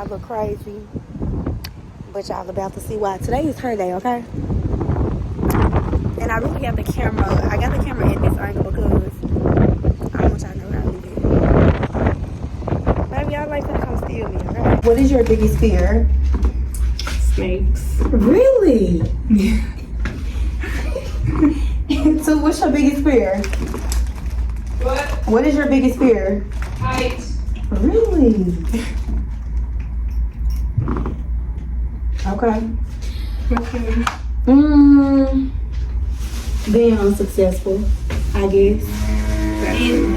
look crazy. But y'all about to see why. Today is her day, okay? And I really have the camera. I got the camera at this angle because I don't want y'all to know how I live. Maybe y'all like to come steal me, okay? What is your biggest fear? Snakes. Really? So what's your biggest fear? What? What is your biggest fear? Heights. Really? Okay. Being unsuccessful, I guess.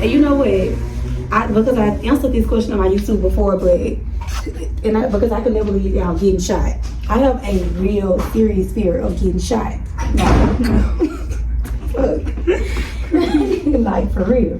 And you know what? Because I answered this question on my YouTube before, because I could never believe y'all getting shot. I have a real serious fear of getting shot. No. Fuck. Like, for real.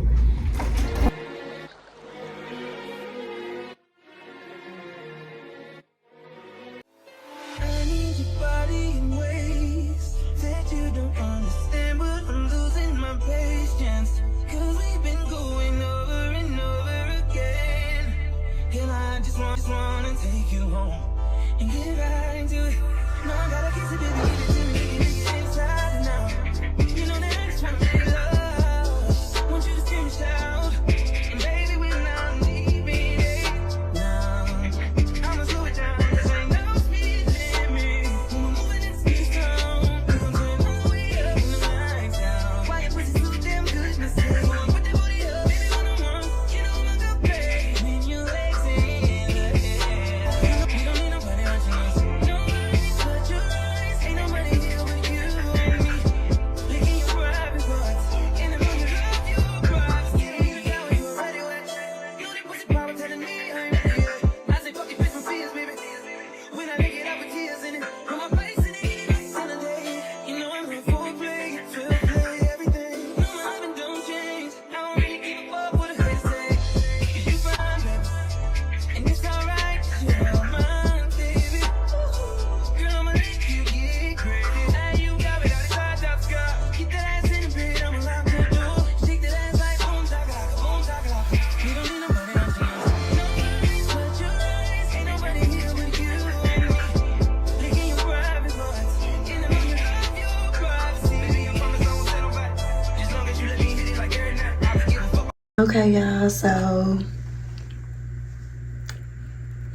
Okay, y'all, so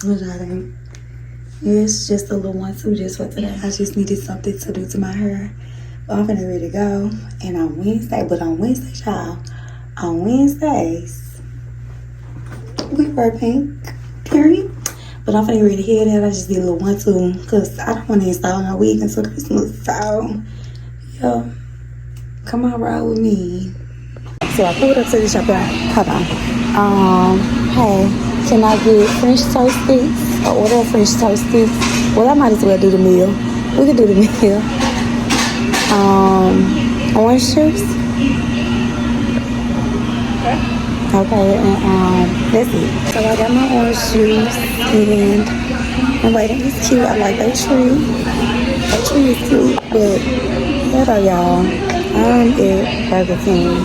what I think? It's just a little 1-2 just for today. I just needed something to do to my hair. But I'm finna ready to go. And on Wednesdays, y'all, on Wednesdays, we wear pink, period. But I'm finna ready to head out. I just did a little 1-2 because I don't want to install no wig until Christmas. So, yeah, come on, roll with me. So I pulled up to the shop. Hold on. Hey, can I get French toast sticks? Or order French toast sticks? Well, I might as well do the meal. We can do the meal. Orange juice. Okay, and that's it. So I got my orange juice and I'm waiting. It's cute. I like that tree. That tree is cute, but what y'all? I'm at Burger King.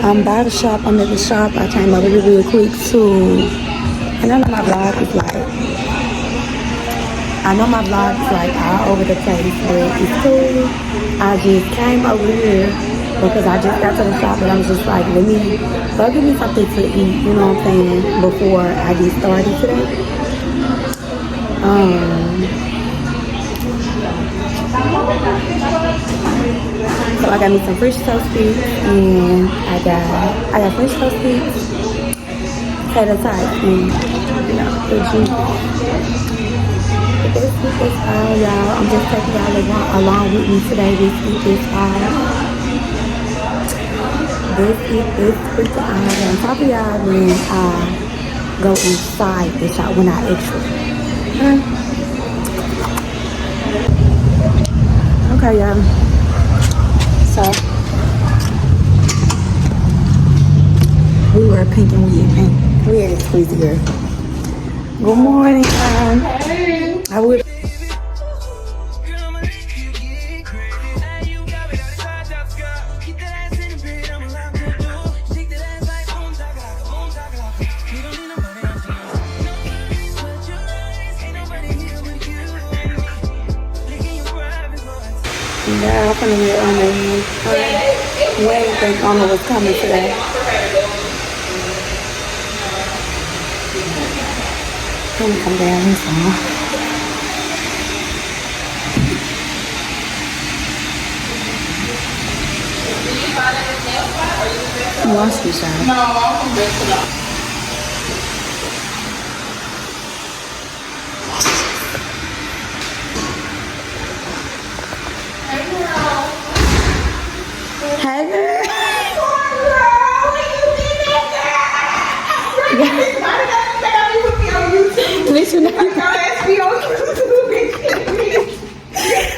I'm by the shop. I'm at the shop. I came over here real quick too. And I know my vlog is like all over the place, but it's cool. I just came over here because I just got to the shop, and I'm just like, let me go give me something to eat. You know what I'm saying? Before I get started today. So I got me some French toast sticks, and I got French toast sticks, potato tots, and the juice. But this week is all, y'all. I'm just taking y'all along with me today. This week is all. This is freaking all. On top of y'all when I go inside the shop when I exit. Okay, y'all. So we were pink and we ate pink. We ate it squeezy girl. Good morning, Hey. I would. Yeah, I'm finna let Anna in. We didn't think Anna was coming today. Let me come down here some. Wash this out. No, I'm from Bethel. Hey, girl. Listen,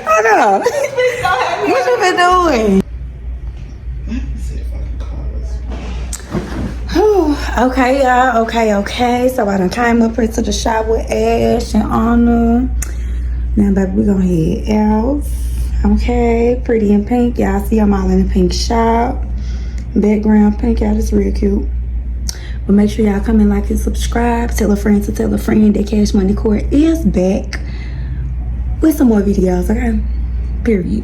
hold on. What you been doing? Okay, y'all. Okay. So I done came up here to the shop with Ash and Anna. Now, baby, we gonna head out. Okay, pretty in pink. Y'all see I'm all in the pink shop. Background pink, y'all. It's real cute. But make sure y'all come and like and subscribe. Tell a friend to tell a friend that Cash Money Court is back with some more videos, okay? Period.